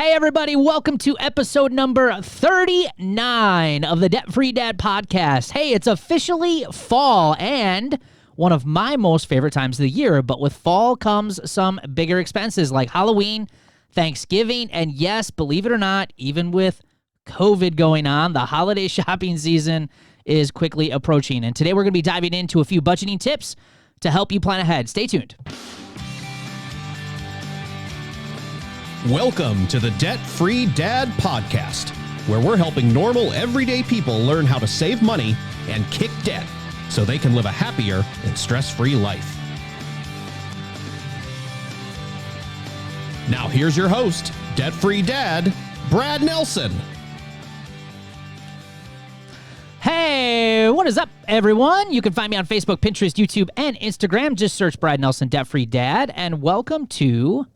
Hey, everybody. Welcome to episode number 39 of the Debt Free Dad podcast. Hey, it's officially fall and one of my most favorite times of the year. But with fall comes some bigger expenses like Halloween, Thanksgiving, and yes, believe it or not, even with COVID going on, the holiday shopping season is quickly approaching. And today we're going to be diving into a few budgeting tips to help you plan ahead. Stay tuned. Welcome to the Debt Free Dad podcast, where we're helping normal, everyday people learn how to save money and kick debt so they can live a happier and stress-free life. Now here's your host, Debt Free Dad, Brad Nelson. Hey, what is up, everyone? You can find me on Facebook, Pinterest, YouTube, and Instagram. Just search Brad Nelson, Debt Free Dad, and welcome to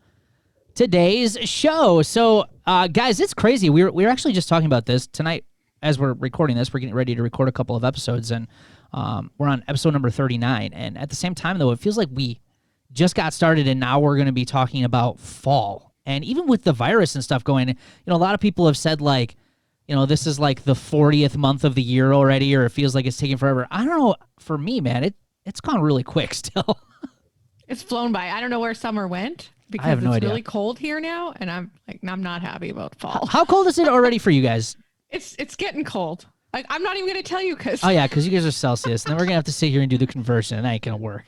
today's show. So, guys, it's crazy. We were actually just talking about this tonight as we're recording this. We're getting ready to record a couple of episodes, and we're on episode number 39. And at the same time, though, it feels like we just got started, and now we're going to be talking about fall. And even with the virus and stuff going, a lot of people have said, like, this is like the 40th month of the year already, or it feels like it's taking forever. I don't know. For me, man, it's gone really quick still. It's flown by. I don't know where summer went. Because I have no idea. Really cold here now, and I'm not happy about fall. How cold is it already for you guys? It's getting cold. I'm not even going to tell you because. Oh yeah, because you guys are Celsius. And then we're gonna have to sit here and do the conversion, and that ain't gonna work.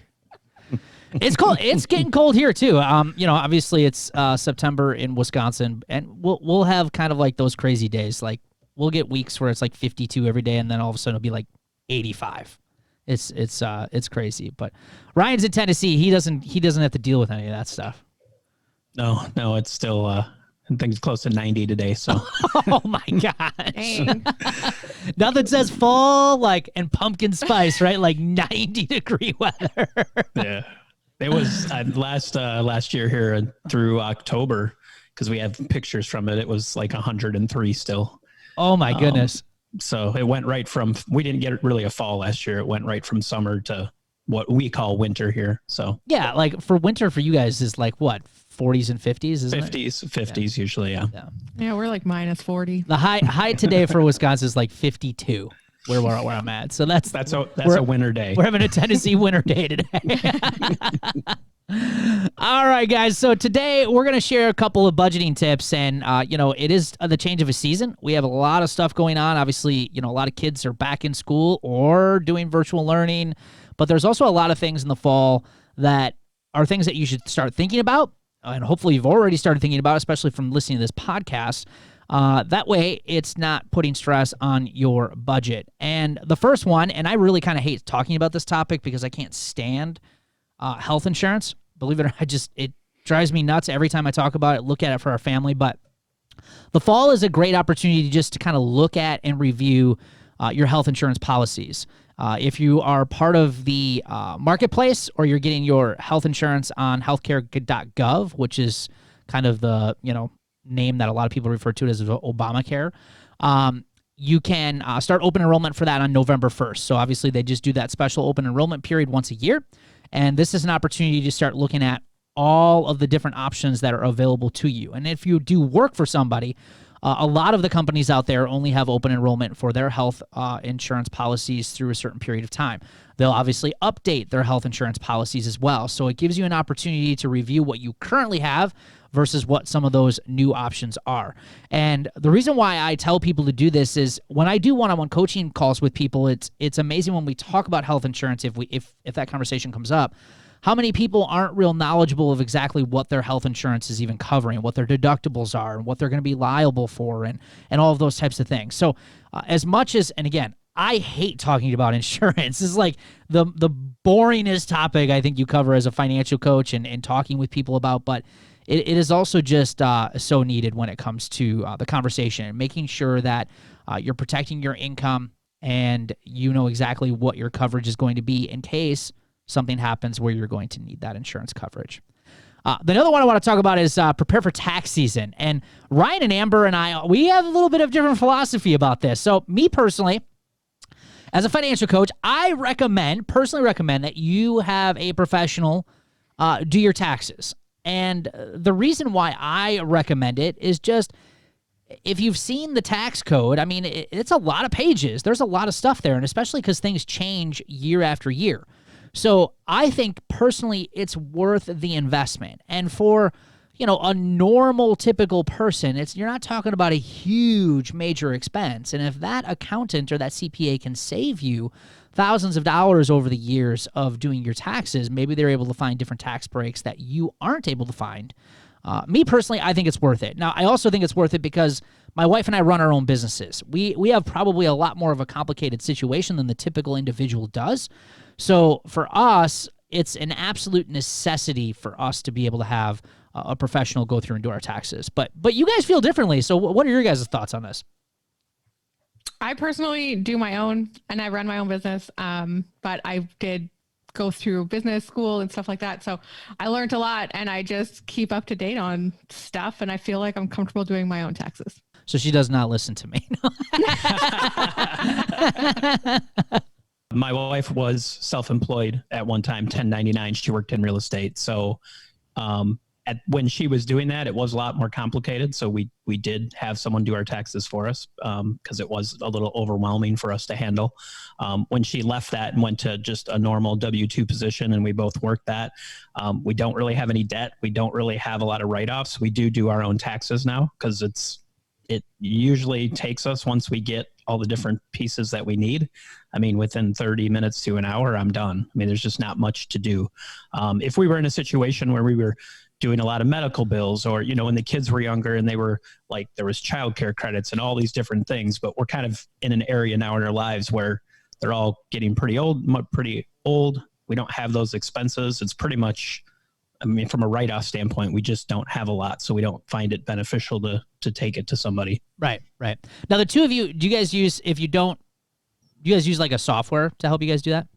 It's cold. It's getting cold here too. Obviously it's September in Wisconsin, and we'll have kind of like those crazy days. Like we'll get weeks where it's like 52 every day, and then all of a sudden it'll be like 85. It's crazy. But Ryan's in Tennessee. He doesn't have to deal with any of that stuff. No, it's still, I think it's close to 90 today, so. Oh my gosh. Nothing says fall and pumpkin spice, right? Like 90-degree weather. Yeah. It was last year here through October, because we have pictures from it. It was like 103 still. Oh my goodness. So it went right from, we didn't get really a fall last year. It went right from summer to what we call winter here. So yeah, like for winter for you guys is like what, 40s and 50s, isn't 50s yeah. Usually, yeah. Yeah, we're like minus 40. The high today for Wisconsin is like 52, where I'm at. So that's a winter day. We're having a Tennessee winter day today. All right, guys. So today we're going to share a couple of budgeting tips, and it is the change of a season. We have a lot of stuff going on. Obviously, a lot of kids are back in school or doing virtual learning, but there's also a lot of things in the fall that are things that you should start thinking about. And hopefully you've already started thinking about, especially from listening to this podcast. That way, it's not putting stress on your budget. And the first one, and I really kind of hate talking about this topic because I can't stand health insurance. Believe it or not, it drives me nuts every time I talk about it, look at it for our family. But the fall is a great opportunity just to kind of look at and review your health insurance policies. If you are part of the marketplace or you're getting your health insurance on healthcare.gov, which is kind of the name that a lot of people refer to it as Obamacare, you can start open enrollment for that on November 1st. So obviously they just do that special open enrollment period once a year. And this is an opportunity to start looking at all of the different options that are available to you. And if you do work for somebody, a lot of the companies out there only have open enrollment for their health insurance policies through a certain period of time. They'll obviously update their health insurance policies as well. So it gives you an opportunity to review what you currently have versus what some of those new options are. And the reason why I tell people to do this is when I do one-on-one coaching calls with people, it's amazing when we talk about health insurance, if that conversation comes up, how many people aren't real knowledgeable of exactly what their health insurance is even covering, what their deductibles are, and what they're going to be liable for, and all of those types of things. So as much as, and again, I hate talking about insurance. This is like the boringest topic I think you cover as a financial coach and talking with people about, but it is also just so needed when it comes to the conversation and making sure that you're protecting your income and you know exactly what your coverage is going to be in case something happens where you're going to need that insurance coverage. The other one I want to talk about is prepare for tax season. And Ryan and Amber and I, we have a little bit of different philosophy about this. So me personally, as a financial coach, I personally recommend that you have a professional do your taxes. And the reason why I recommend it is just, if you've seen the tax code, I mean, it's a lot of pages. There's a lot of stuff there, and especially because things change year after year. So I think personally it's worth the investment. And for, a normal, typical person, you're not talking about a huge major expense. And if that accountant or that CPA can save you thousands of dollars over the years of doing your taxes, maybe they're able to find different tax breaks that you aren't able to find. Me personally, I think it's worth it. Now, I also think it's worth it because my wife and I run our own businesses. We have probably a lot more of a complicated situation than the typical individual does. So for us, it's an absolute necessity for us to be able to have a professional go through and do our taxes. But you guys feel differently. So what are your guys' thoughts on this? I personally do my own, and I run my own business. But I did go through business school and stuff like that. So I learned a lot, and I just keep up to date on stuff, and I feel like I'm comfortable doing my own taxes. So she does not listen to me. My wife was self-employed at one time, 1099. She worked in real estate. So when she was doing that, it was a lot more complicated. So we did have someone do our taxes for us because it was a little overwhelming for us to handle. When she left that and went to just a normal W-2 position, and we both worked that, we don't really have any debt. We don't really have a lot of write-offs. We do our own taxes now because it usually takes us, once we get all the different pieces that we need, I mean, within 30 minutes to an hour, I'm done. I mean, there's just not much to do. If we were in a situation where we were doing a lot of medical bills, or, when the kids were younger and they were like, there was childcare credits and all these different things, but we're kind of in an area now in our lives where they're all getting pretty old. We don't have those expenses. It's pretty much, I mean, from a write-off standpoint, we just don't have a lot, so we don't find it beneficial to take it to somebody. Right. Now, the two of you, do you guys use like a software to help you guys do that?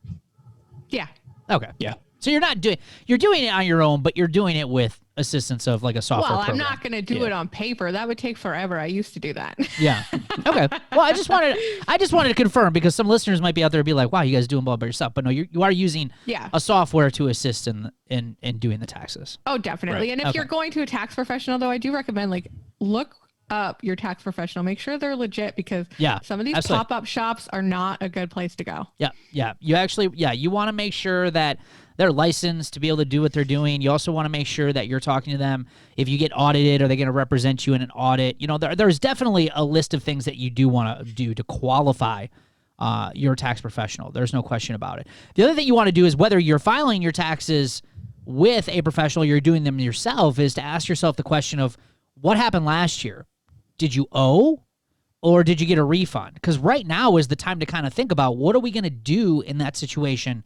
Yeah. Okay. Yeah. So you're doing it on your own, but you're doing it with assistance of like a software program. I'm not going to do it on paper. That would take forever. I used to do that. Yeah. Okay. Well, I just wanted to confirm, because some listeners might be out there and be like, wow, you guys doing all by yourself. But no, you are using a software to assist in doing the taxes. Oh, definitely. Right. And if you're going to a tax professional, though, I do recommend look up your tax professional. Make sure they're legit, because some of these pop-up shops are not a good place to go. Yeah. You want to make sure that they're licensed to be able to do what they're doing. You also want to make sure that you're talking to them. If you get audited, are they going to represent you in an audit? There's definitely a list of things that you do want to do to qualify your tax professional. There's no question about it. The other thing you want to do is, whether you're filing your taxes with a professional, you're doing them yourself, is to ask yourself the question of, what happened last year? Did you owe, or did you get a refund? Because right now is the time to kind of think about, what are we going to do in that situation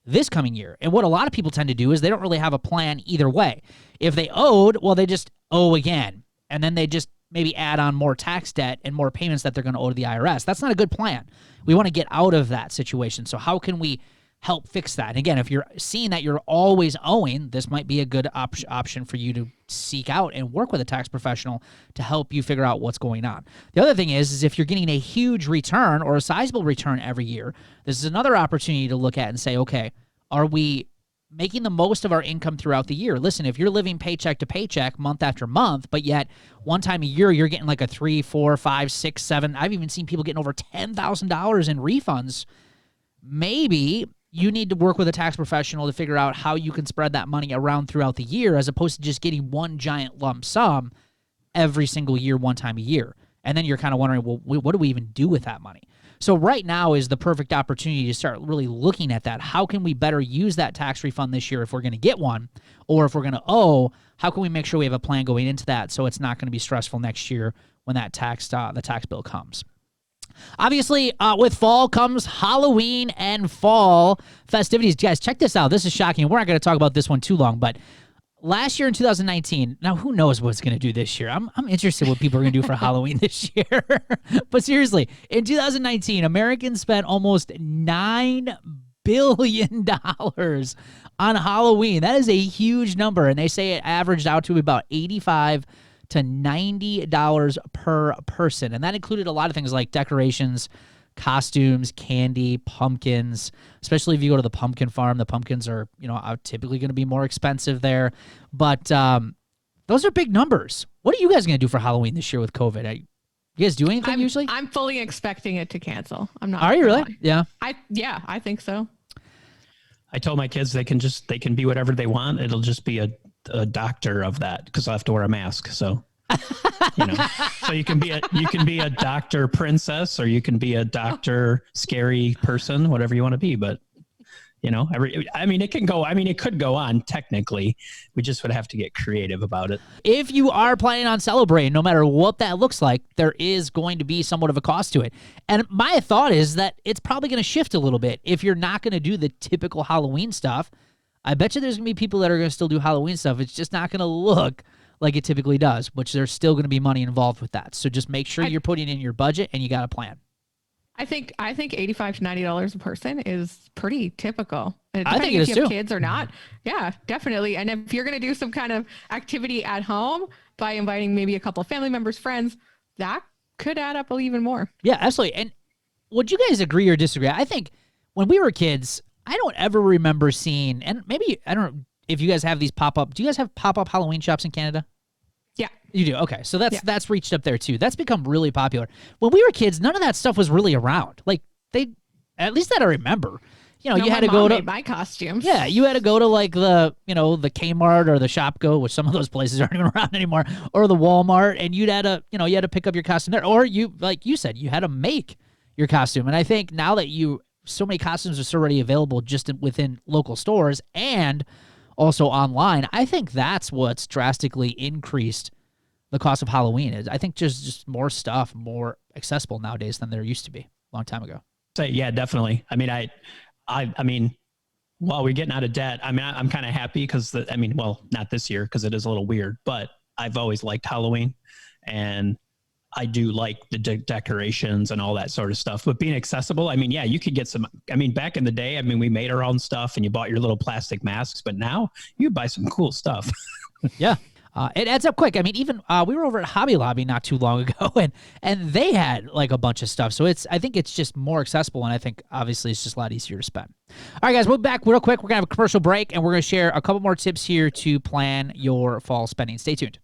this coming year? And what a lot of people tend to do is they don't really have a plan either way. If they owed, well, they just owe again, and then they just maybe add on more tax debt and more payments that they're going to owe to the IRS. That's not a good plan. We want to get out of that situation. So how can we help fix that? And again, if you're seeing that you're always owing, this might be a good option for you to seek out and work with a tax professional to help you figure out what's going on. The other thing is if you're getting a huge return or a sizable return every year, this is another opportunity to look at and say, okay, are we making the most of our income throughout the year? Listen, if you're living paycheck to paycheck month after month, but yet one time a year you're getting like a 3, 4, 5, 6, 7, I've even seen people getting over $10,000 in refunds, maybe you need to work with a tax professional to figure out how you can spread that money around throughout the year, as opposed to just getting one giant lump sum every single year, one time a year. And then you're kind of wondering, well, what do we even do with that money? So right now is the perfect opportunity to start really looking at that. How can we better use that tax refund this year if we're going to get one? Or if we're going to owe, how can we make sure we have a plan going into that so it's not going to be stressful next year when that the tax bill comes? Obviously, with fall comes Halloween and fall festivities. Guys, check this out. This is shocking. We're not going to talk about this one too long, but last year in 2019, now who knows what it's going to do this year? I'm interested in what people are going to do for Halloween this year. But seriously, in 2019, Americans spent almost $9 billion on Halloween. That is a huge number, and they say it averaged out to about $85 to $90 per person. And that included a lot of things like decorations, costumes, candy, pumpkins, especially if you go to the pumpkin farm. The pumpkins are, typically going to be more expensive there. But those are big numbers. What are you guys going to do for Halloween this year with COVID? You guys do anything usually? I'm fully expecting it to cancel. I'm not. Are you really? Lie. Yeah. I think so. I told my kids they can be whatever they want. It'll just be a doctor of that because I have to wear a mask. So, so you can be a doctor princess, or you can be a doctor scary person, whatever you want to be. But it could go on technically. We just would have to get creative about it. If you are planning on celebrating, no matter what that looks like, there is going to be somewhat of a cost to it. And my thought is that it's probably going to shift a little bit. If you're not going to do the typical Halloween stuff, I bet you there's going to be people that are going to still do Halloween stuff. It's just not going to look like it typically does, which there's still going to be money involved with that. So just make sure you're putting in your budget and you got a plan. I think $85 to $90 a person is pretty typical. I think it is if you have too. Kids or not. Yeah, definitely. And if you're going to do some kind of activity at home by inviting maybe a couple of family members, friends, that could add up even more. Yeah, absolutely. And would you guys agree or disagree? I think when we were kids, I don't ever remember seeing, and maybe, I don't know if you guys have these pop-up. Do you guys have pop-up Halloween shops in Canada? Yeah. You do? Okay. So that's reached up there too. That's become really popular. When we were kids, none of that stuff was really around. Like at least that I remember. You had to go to my costumes. Yeah, you had to go to like the Kmart or the Shopko, which some of those places aren't even around anymore, or the Walmart, and you had to pick up your costume there, or you, like you said, you had to make your costume. And I think now that so many costumes are already available just within local stores and also online, I think that's what's drastically increased the cost of Halloween. I think just more stuff, more accessible nowadays than there used to be a long time ago. Yeah, definitely. I mean, while we're getting out of debt, I'm kind of happy because not this year because it is a little weird, but I've always liked Halloween and I do like the decorations and all that sort of stuff, but being accessible, you could get some, back in the day, we made our own stuff and you bought your little plastic masks, but now you buy some cool stuff. Yeah. It adds up quick. Even we were over at Hobby Lobby not too long ago, and they had like a bunch of stuff. So I think it's just more accessible, and I think obviously it's just a lot easier to spend. All right, guys, we'll be back real quick. We're gonna have a commercial break, and we're gonna share a couple more tips here to plan your fall spending. Stay tuned.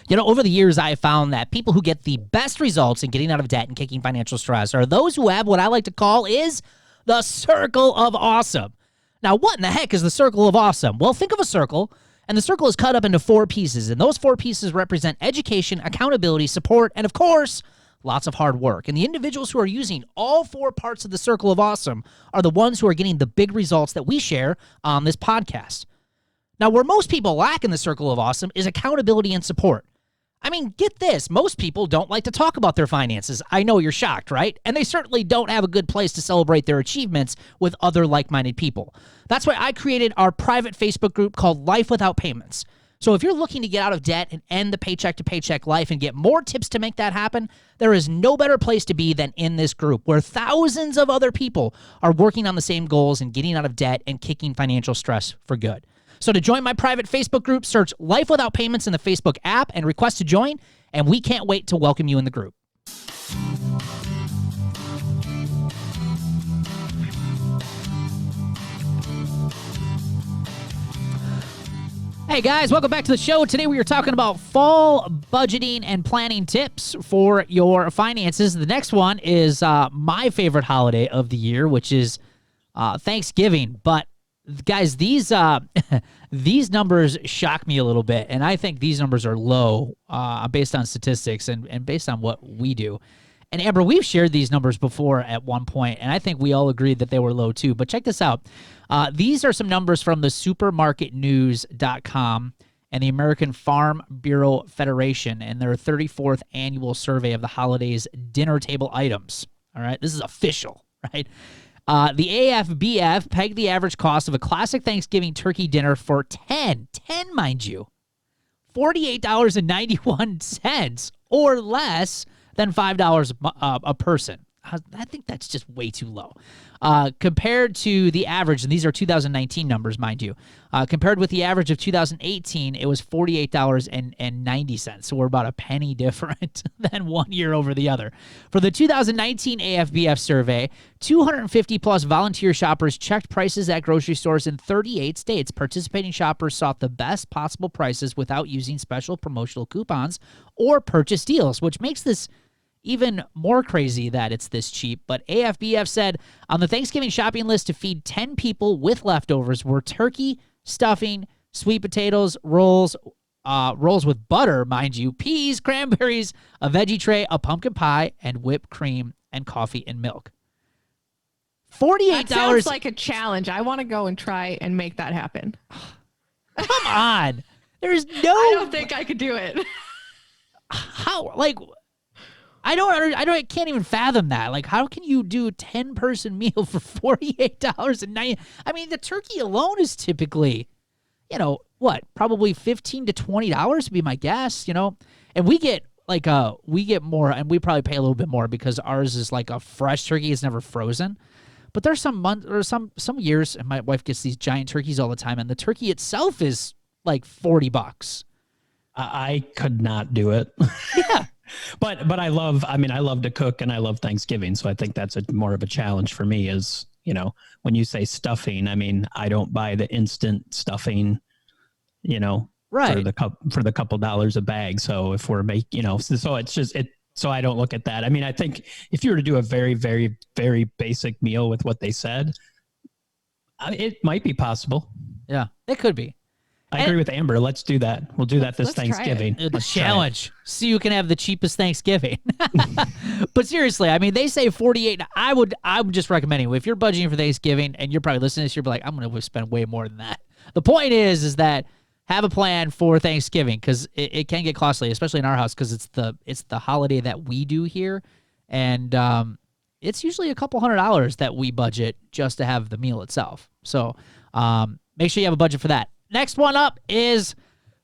Over the years, I have found that people who get the best results in getting out of debt and kicking financial stress are those who have what I like to call is the circle of awesome. Now, what in the heck is the circle of awesome? Well, think of a circle. And the circle is cut up into 4 pieces, and those 4 pieces represent education, accountability, support, and of course, lots of hard work. And the individuals who are using all 4 parts of the circle of awesome are the ones who are getting the big results that we share on this podcast. Now, where most people lack in the circle of awesome is accountability and support. Get this. Most people don't like to talk about their finances. I know you're shocked, right? And they certainly don't have a good place to celebrate their achievements with other like-minded people. That's why I created our private Facebook group called Life Without Payments. So if you're looking to get out of debt and end the paycheck-to-paycheck life and get more tips to make that happen, there is no better place to be than in this group where thousands of other people are working on the same goals and getting out of debt and kicking financial stress for good. So to join my private Facebook group, search Life Without Payments in the Facebook app and request to join, and we can't wait to welcome you in the group. Hey guys, welcome back to the show. Today we are talking about fall budgeting and planning tips for your finances. The next one is my favorite holiday of the year, which is Thanksgiving. But guys, these numbers shock me a little bit, and I think these numbers are low based on statistics and based on what we do. And Amber, we've shared these numbers before at one point, and I think we all agreed that they were low too. But check this out. These are some numbers from the supermarketnews.com and the American Farm Bureau Federation and their 34th annual survey of the holidays dinner table items. All right, this is official, right? The AFBF pegged the average cost of a classic Thanksgiving turkey dinner for 10, mind you, $48.91 or less than $5 a person. I think that's just way too low. Compared to the average, and these are 2019 numbers, mind you, compared with the average of 2018, it was $48.90. So we're about a penny different than 1 year over the other. For the 2019 AFBF survey, 250 plus volunteer shoppers checked prices at grocery stores in 38 states. Participating shoppers sought the best possible prices without using special promotional coupons or purchase deals, which makes this even more crazy that it's this cheap. But AFBF said on the Thanksgiving shopping list to feed 10 people with leftovers were turkey, stuffing, sweet potatoes, rolls with butter, mind you, peas, cranberries, a veggie tray, a pumpkin pie, and whipped cream and coffee and milk. $48. That sounds like a challenge. I want to go and try and make that happen. Come on. There's no. I don't think I could do it. How, like, I can't even fathom that. Like, how can you do a 10-person meal for $48.90? I mean, the turkey alone is typically, probably $15 to $20 would be my guess, And we get more, and we probably pay a little bit more because ours is like a fresh turkey. It's never frozen. But there's some months or some years, and my wife gets these giant turkeys all the time, and the turkey itself is like $40. I could not do it. Yeah. But I love to cook and I love Thanksgiving. So I think that's more of a challenge for me is, when you say stuffing, I mean, I don't buy the instant stuffing, right. for the couple dollars a bag. So if we're so it's just, so I don't look at that. I mean, I think if you were to do a very, very, very basic meal with what they said, it might be possible. Yeah, it could be. I agree with Amber. Let's do that. We'll do that this Thanksgiving. The challenge. So you can have the cheapest Thanksgiving. But seriously, I mean, they say 48. I would just recommend it. If you're budgeting for Thanksgiving and you're probably listening to this, you're like, I'm going to spend way more than that. The point is that have a plan for Thanksgiving because it can get costly, especially in our house because it's the holiday that we do here. And it's usually a couple $100 that we budget just to have the meal itself. So make sure you have a budget for that. Next one up is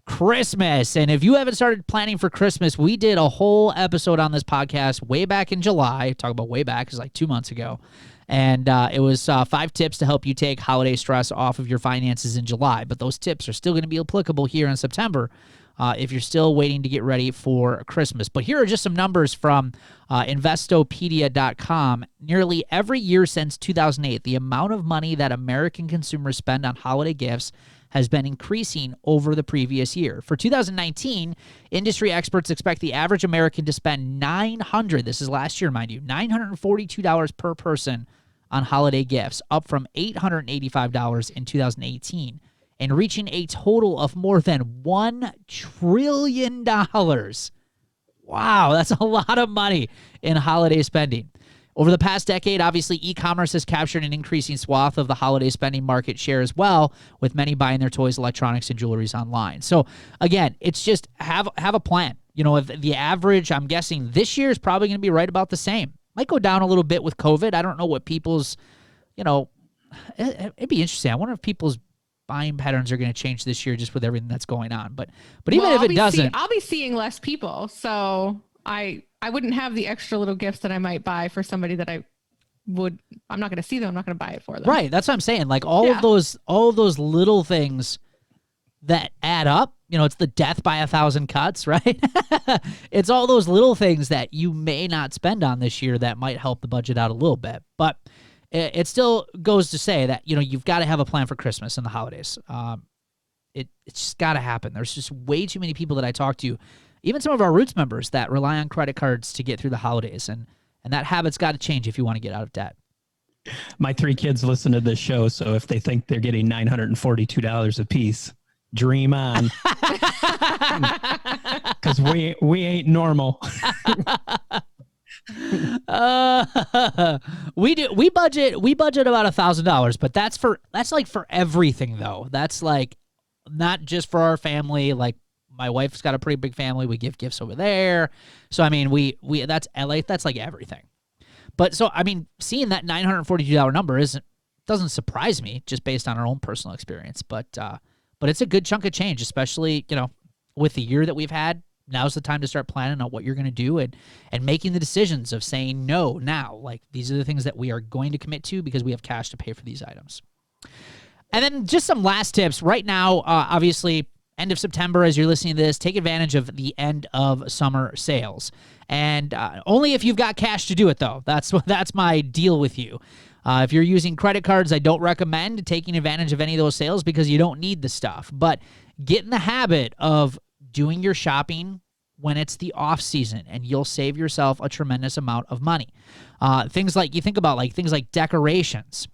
Christmas. And if you haven't started planning for Christmas, we did a whole episode on this podcast way back in July. Talk about way back, it's like 2 months ago. And it was 5 tips to help you take holiday stress off of your finances in July. But those tips are still going to be applicable here in September if you're still waiting to get ready for Christmas. But here are just some numbers from Investopedia.com. Nearly every year since 2008, the amount of money that American consumers spend on holiday gifts has been increasing over the previous year. For 2019, industry experts expect the average American to spend this is last year, mind you, $942 per person on holiday gifts, up from $885 in 2018, and reaching a total of more than $1 trillion. Wow, that's a lot of money in holiday spending. Over the past decade, obviously, e-commerce has captured an increasing swath of the holiday spending market share as well, with many buying their toys, electronics, and jewelries online. So, again, it's just have a plan. If the average, I'm guessing this year is probably going to be right about the same. Might go down a little bit with COVID. I don't know what people's, it'd be interesting. I wonder if people's buying patterns are going to change this year just with everything that's going on. But even if it doesn't, I'll be seeing less people. So I wouldn't have the extra little gifts that I might buy for somebody that I'm not going to see them. I'm not going to buy it for them. Right. That's what I'm saying. Like all of those little things that add up, it's the death by 1,000 cuts, right? It's all those little things that you may not spend on this year that might help the budget out a little bit. But it still goes to say that, you've got to have a plan for Christmas and the holidays. It's just got to happen. There's just way too many people that I talk to, even some of our Roots members, that rely on credit cards to get through the holidays. And that habit's got to change if you want to get out of debt. My 3 kids listen to this show, so if they think they're getting $942 a piece, dream on. Because we ain't normal. We budget about $1,000, but that's like for everything though. That's like not just for our family. Like my wife's got a pretty big family. We give gifts over there. So I mean, that's like everything. But so I mean, seeing that $942 number doesn't surprise me just based on our own personal experience. But it's a good chunk of change, especially with the year that we've had now's the time to start planning on what you're going to do and making the decisions of saying no now. Like, these are the things that we are going to commit to because we have cash to pay for these items. And then just some last tips. Right now, obviously, end of September, as you're listening to this, take advantage of the end of summer sales. And only if you've got cash to do it, though. That's my deal with you. If you're using credit cards, I don't recommend taking advantage of any of those sales because you don't need the stuff. But get in the habit of doing your shopping when it's the off season, and you'll save yourself a tremendous amount of money. Things like, you think about like things like decorations,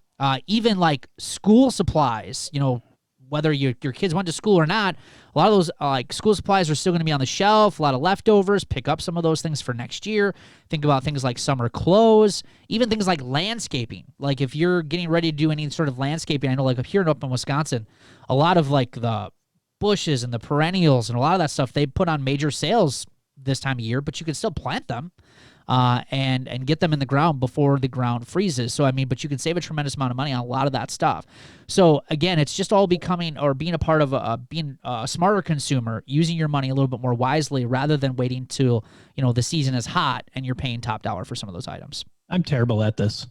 even like school supplies, you know, whether your kids went to school or not, a lot of those like school supplies are still going to be on the shelf, a lot of leftovers. Pick up some of those things for next year. Think about things like summer clothes, even things like landscaping. Like if you're getting ready to do any sort of landscaping, I know like up here in Wisconsin, a lot of like the bushes and the perennials and a lot of that stuff, they put on major sales this time of year, but you can still plant them and get them in the ground before the ground freezes. So, I mean, but you can save a tremendous amount of money on a lot of that stuff. So, again, it's just all becoming or being a part of being a smarter consumer, using your money a little bit more wisely rather than waiting till, you know, the season is hot and you're paying top dollar for some of those items. I'm terrible at this.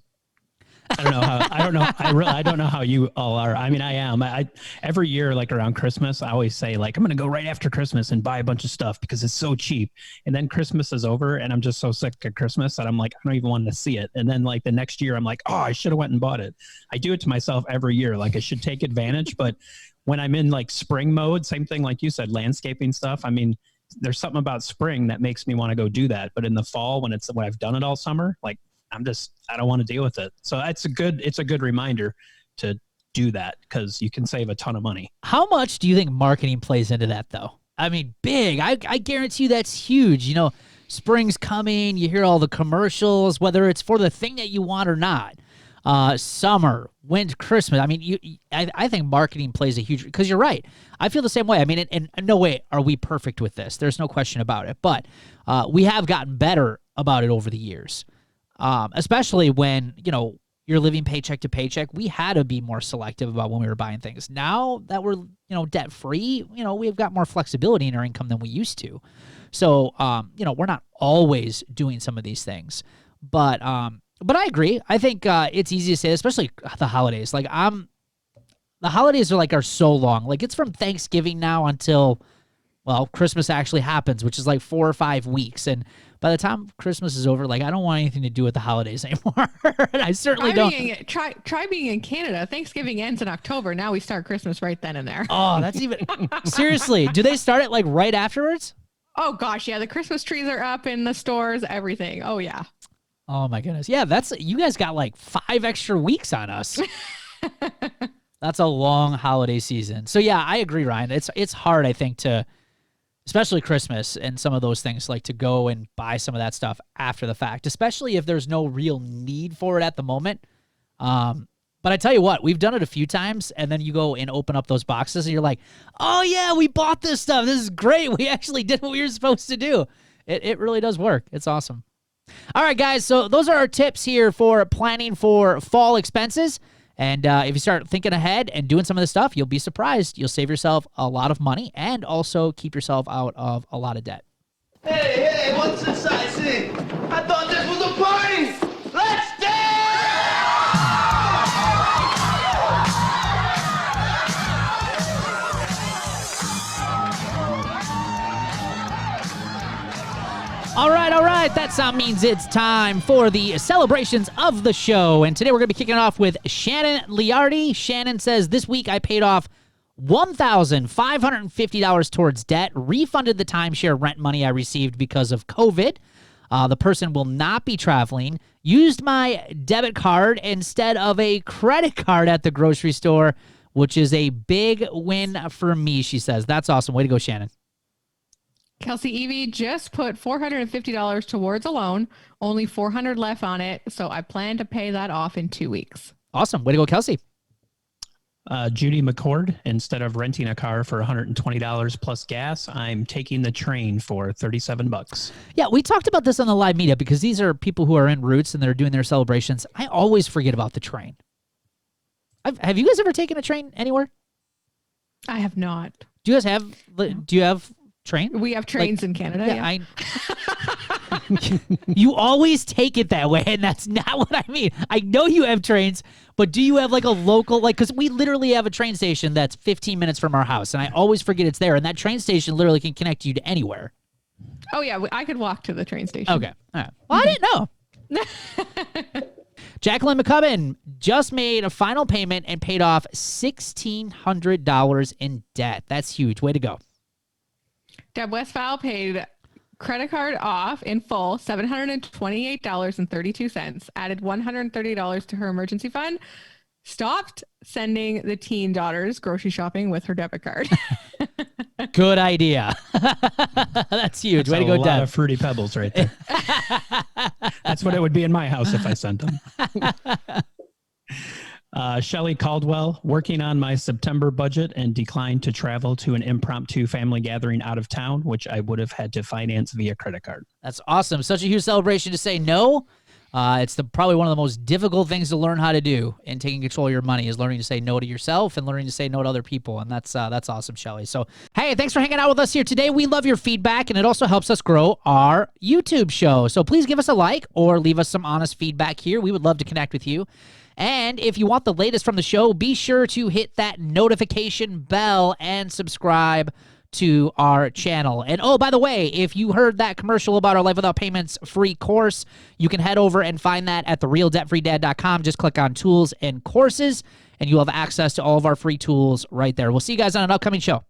I don't know how you all are. I mean, I am. Every year, like around Christmas, I always say like, I'm going to go right after Christmas and buy a bunch of stuff because it's so cheap. And then Christmas is over and I'm just so sick of Christmas that I'm like, I don't even want to see it. And then like the next year, I'm like, oh, I should have went and bought it. I do it to myself every year. Like I should take advantage. But when I'm in like spring mode, same thing, like you said, landscaping stuff. I mean, there's something about spring that makes me want to go do that. But in the fall, when I've done it all summer, like, I don't want to deal with it. So it's a good reminder to do that because you can save a ton of money. How much do you think marketing plays into that though? I mean, big. I guarantee you that's huge. You know, spring's coming, you hear all the commercials, whether it's for the thing that you want or not. Summer, winter, Christmas. I mean, I think marketing plays a huge, because you're right. I feel the same way. I mean, and no way are we perfect with this. There's no question about it. But we have gotten better about it over the years. Especially when, you know, you're living paycheck to paycheck. We had to be more selective about when we were buying things. Now that we're, you know, debt free, you know, we've got more flexibility in our income than we used to. So, you know, we're not always doing some of these things, but I agree. I think, it's easy to say, especially the holidays. Like the holidays are so long. Like it's from Thanksgiving now until, well, Christmas actually happens, which is like 4 or 5 weeks. And by the time Christmas is over, like I don't want anything to do with the holidays anymore. I certainly don't. Try being in Canada. Thanksgiving ends in October. Now we start Christmas right then and there. Oh, that's even seriously. Do they start it like right afterwards? Oh gosh, yeah. The Christmas trees are up in the stores. Everything. Oh yeah. Oh my goodness. Yeah, you guys got like 5 extra weeks on us. That's a long holiday season. So yeah, I agree, Ryan. It's hard, I think, to, especially Christmas and some of those things, like to go and buy some of that stuff after the fact, especially if there's no real need for it at the moment. But I tell you what, we've done it a few times, and then you go and open up those boxes and you're like, oh yeah, we bought this stuff. This is great. We actually did what we were supposed to do. It really does work. It's awesome. All right, guys. So those are our tips here for planning for fall expenses. And if you start thinking ahead and doing some of this stuff, you'll be surprised. You'll save yourself a lot of money and also keep yourself out of a lot of debt. Hey, what's this I see? I thought this was a party! Let's All right. That sound means it's time for the celebrations of the show. And today we're going to be kicking it off with Shannon Liardi. Shannon says, this week I paid off $1,550 towards debt, refunded the timeshare rent money I received because of COVID. The person will not be traveling, used my debit card instead of a credit card at the grocery store, which is a big win for me, she says. That's awesome. Way to go, Shannon. Kelsey Evie just put $450 towards a loan, only $400 left on it. So I plan to pay that off in 2 weeks. Awesome. Way to go, Kelsey. Judy McCord, instead of renting a car for $120 plus gas, I'm taking the train for $37. Yeah, we talked about this on the live meetup because these are people who are en routes and they're doing their celebrations. I always forget about the train. Have you guys ever taken a train anywhere? I have not. Do you guys have Train? We have trains in Canada. Yeah. You always take it that way, and that's not what I mean. I know you have trains, but do you have like a local, like, because we literally have a train station that's 15 minutes from our house, and I always forget it's there, and that train station literally can connect you to anywhere. Oh yeah, I could walk to the train station. Okay. All right. Well, I didn't know. Jacqueline McCubbin just made a final payment and paid off $1,600 in debt. That's huge. Way to go. Deb Westphal paid credit card off in full, $728.32, added $130 to her emergency fund, stopped sending the teen daughters grocery shopping with her debit card. Good idea. That's huge. Way to go, a lot Deb. of Fruity Pebbles right there. That's what it would be in my house if I sent them. Shelly Caldwell, working on my September budget and declined to travel to an impromptu family gathering out of town, which I would have had to finance via credit card. That's awesome. Such a huge celebration to say no. It's probably one of the most difficult things to learn how to do in taking control of your money is learning to say no to yourself and learning to say no to other people. And that's awesome, Shelly. So, hey, thanks for hanging out with us here today. We love your feedback, and it also helps us grow our YouTube show. So please give us a like or leave us some honest feedback here. We would love to connect with you. And if you want the latest from the show, be sure to hit that notification bell and subscribe to our channel. And oh, by the way, if you heard that commercial about our Life Without Payments free course, you can head over and find that at therealdebtfreedad.com. Just click on tools and courses, and you'll have access to all of our free tools right there. We'll see you guys on an upcoming show.